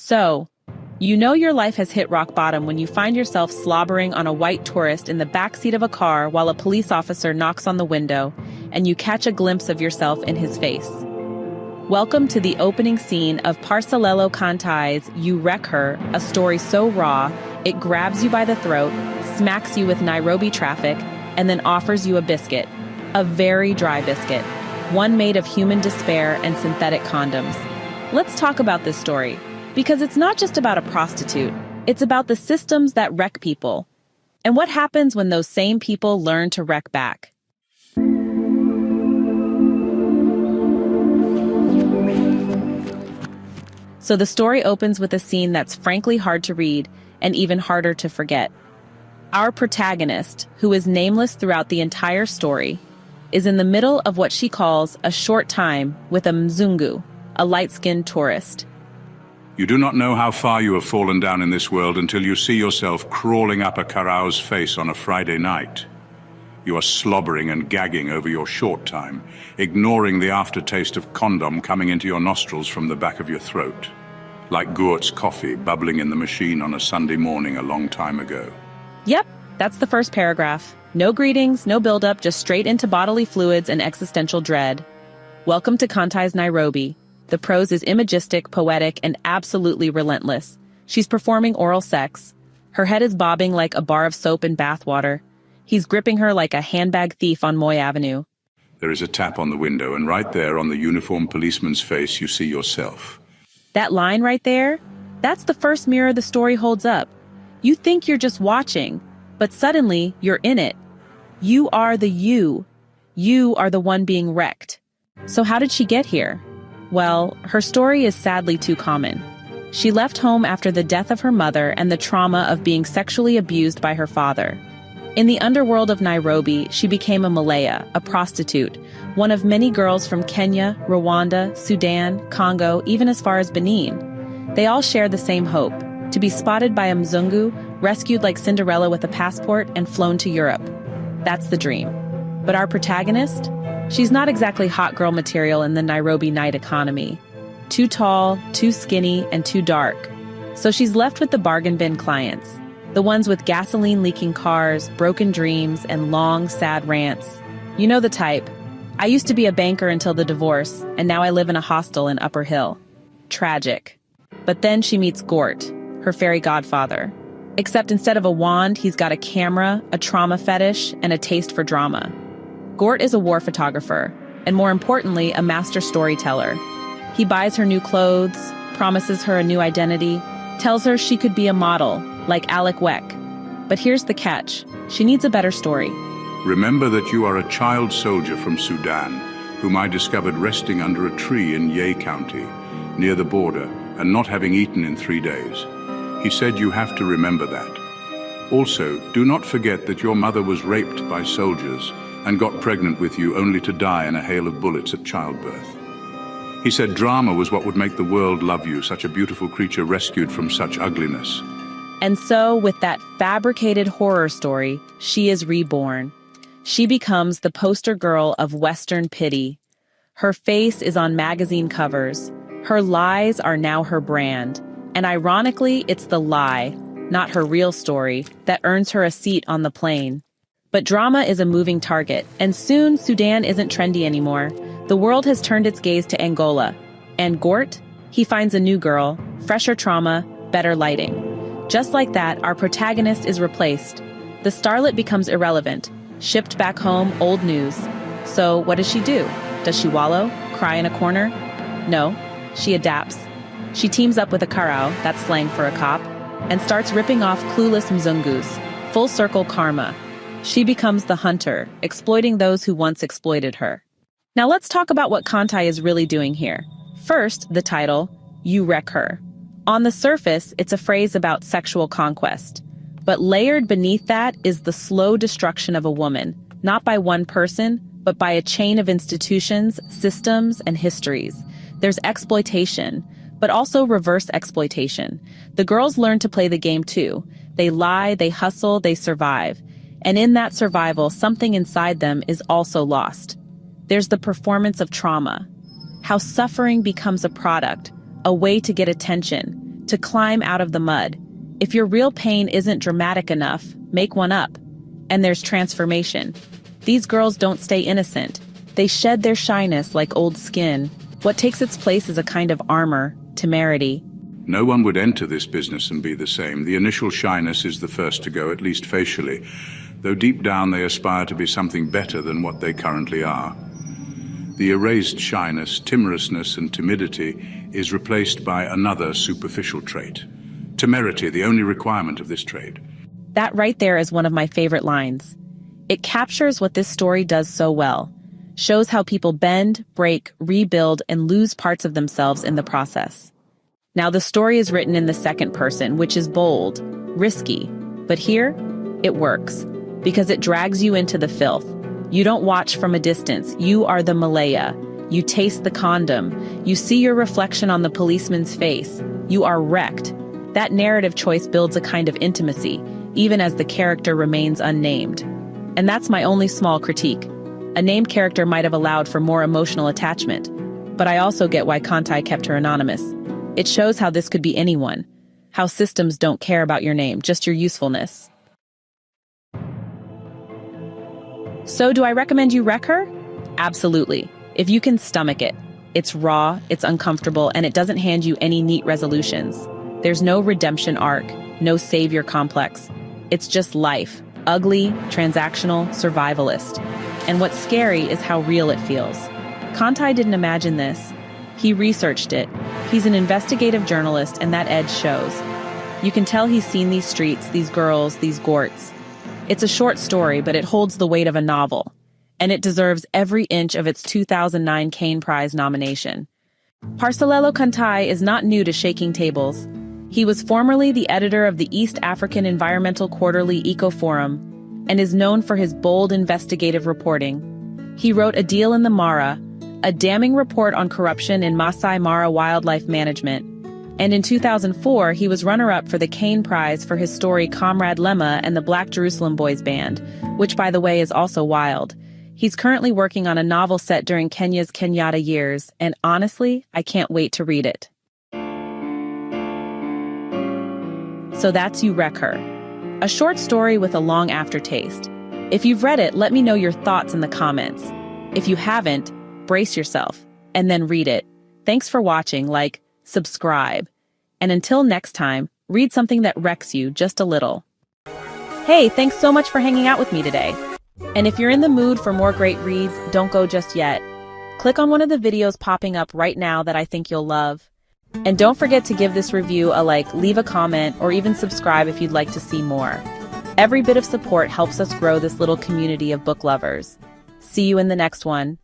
So, you know your life has hit rock bottom when you find yourself slobbering on a white tourist in the backseat of a car while a police officer knocks on the window and you catch a glimpse of yourself in his face. Welcome to the opening scene of Parselelo Kantai's You Wreck Her, a story so raw, it grabs you by the throat, smacks you with Nairobi traffic, and then offers you a biscuit. A very dry biscuit. One made of human despair and synthetic condoms. Let's talk about this story, because it's not just about a prostitute, it's about the systems that wreck people. And what happens when those same people learn to wreck back? So the story opens with a scene that's frankly hard to read and even harder to forget. Our protagonist, who is nameless throughout the entire story, is in the middle of what she calls a short time with a mzungu, a light-skinned tourist. You do not know how far you have fallen down in this world until you see yourself crawling up a karao's face on a Friday night. You are slobbering and gagging over your short time, ignoring the aftertaste of condom coming into your nostrils from the back of your throat, like Goort's coffee bubbling in the machine on a Sunday morning a long time ago. Yep, that's the first paragraph. No greetings, no build-up, just straight into bodily fluids and existential dread. Welcome to Kantai's Nairobi. The prose is imagistic, poetic, and absolutely relentless. She's performing oral sex. Her head is bobbing like a bar of soap in bathwater. He's gripping her like a handbag thief on Moy Avenue. There is a tap on the window, and right there on the uniformed policeman's face, you see yourself. That line right there, that's the first mirror the story holds up. You think you're just watching, but suddenly you're in it. You are the you. You are the one being wrecked. So how did she get here? Well, her story is sadly too common. She left home after the death of her mother and the trauma of being sexually abused by her father. In the underworld of Nairobi, she became a Malaya, a prostitute, one of many girls from Kenya, Rwanda, Sudan, Congo, even as far as Benin. They all share the same hope, to be spotted by a Mzungu, rescued like Cinderella with a passport, and flown to Europe. That's the dream. But our protagonist? She's not exactly hot girl material in the Nairobi night economy. Too tall, too skinny, and too dark. So she's left with the bargain bin clients. The ones with gasoline-leaking cars, broken dreams, and long, sad rants. You know the type. I used to be a banker until the divorce, and now I live in a hostel in Upper Hill. Tragic. But then she meets Goort, her fairy godfather. Except instead of a wand, he's got a camera, a trauma fetish, and a taste for drama. Goort is a war photographer, and more importantly, a master storyteller. He buys her new clothes, promises her a new identity, tells her she could be a model, like Alec Weck. But here's the catch. She needs a better story. Remember that you are a child soldier from Sudan, whom I discovered resting under a tree in Ye County, near the border, and not having eaten in 3 days. He said you have to remember that. Also, do not forget that your mother was raped by soldiers and got pregnant with you only to die in a hail of bullets at childbirth. He said drama was what would make the world love you, such a beautiful creature rescued from such ugliness. And so, with that fabricated horror story, she is reborn. She becomes the poster girl of Western pity. Her face is on magazine covers. Her lies are now her brand. And ironically, it's the lie, not her real story, that earns her a seat on the plane. But drama is a moving target, and soon Sudan isn't trendy anymore. The world has turned its gaze to Angola. And Goort? He finds a new girl, fresher trauma, better lighting. Just like that, our protagonist is replaced. The starlet becomes irrelevant, shipped back home, old news. So what does she do? Does she wallow? Cry in a corner? No, she adapts. She teams up with a karao, that's slang for a cop, and starts ripping off clueless mzungus. Full circle karma. She becomes the hunter, exploiting those who once exploited her. Now let's talk about what Kantai is really doing here. First, the title, You Wreck Her. On the surface, it's a phrase about sexual conquest. But layered beneath that is the slow destruction of a woman, not by one person, but by a chain of institutions, systems, and histories. There's exploitation, but also reverse exploitation. The girls learn to play the game too. They lie, they hustle, they survive. And in that survival, something inside them is also lost. There's the performance of trauma. How suffering becomes a product, a way to get attention, to climb out of the mud. If your real pain isn't dramatic enough, make one up. And there's transformation. These girls don't stay innocent. They shed their shyness like old skin. What takes its place is a kind of armor, temerity. No one would enter this business and be the same. The initial shyness is the first to go, at least facially, though deep down they aspire to be something better than what they currently are. The erased shyness, timorousness, and timidity is replaced by another superficial trait. Temerity, the only requirement of this trade. That right there is one of my favorite lines. It captures what this story does so well. Shows how people bend, break, rebuild, and lose parts of themselves in the process. Now, the story is written in the second person, which is bold, risky, but here, it works, because it drags you into the filth. You don't watch from a distance. You are the Malaya. You taste the condom. You see your reflection on the policeman's face. You are wrecked. That narrative choice builds a kind of intimacy, even as the character remains unnamed. And that's my only small critique. A named character might have allowed for more emotional attachment, but I also get why Kantai kept her anonymous. It shows how this could be anyone, how systems don't care about your name, just your usefulness. So do I recommend you wreck her? Absolutely, if you can stomach it. It's raw, it's uncomfortable, and it doesn't hand you any neat resolutions. There's no redemption arc, no savior complex. It's just life, ugly, transactional, survivalist. And what's scary is how real it feels. Kantai didn't imagine this. He researched it. He's an investigative journalist, and that edge shows. You can tell he's seen these streets, these girls, these Goorts. It's a short story, but it holds the weight of a novel. And it deserves every inch of its 2009 Caine Prize nomination. Parselelo Kantai is not new to shaking tables. He was formerly the editor of the East African Environmental Quarterly Eco Forum and is known for his bold investigative reporting. He wrote A Deal in the Mara, a damning report on corruption in Masai Mara wildlife management. And in 2004, he was runner-up for the Caine Prize for his story Comrade Lemma and the Black Jerusalem Boys Band, which, by the way, is also wild. He's currently working on a novel set during Kenya's Kenyatta years, and honestly, I can't wait to read it. So that's You Wreck Her, a short story with a long aftertaste. If you've read it, let me know your thoughts in the comments. If you haven't, brace yourself, and then read it. Thanks for watching, subscribe. And until next time, read something that wrecks you just a little. Hey, thanks so much for hanging out with me today. And if you're in the mood for more great reads, don't go just yet. Click on one of the videos popping up right now that I think you'll love. And don't forget to give this review a like, leave a comment, or even subscribe if you'd like to see more. Every bit of support helps us grow this little community of book lovers. See you in the next one.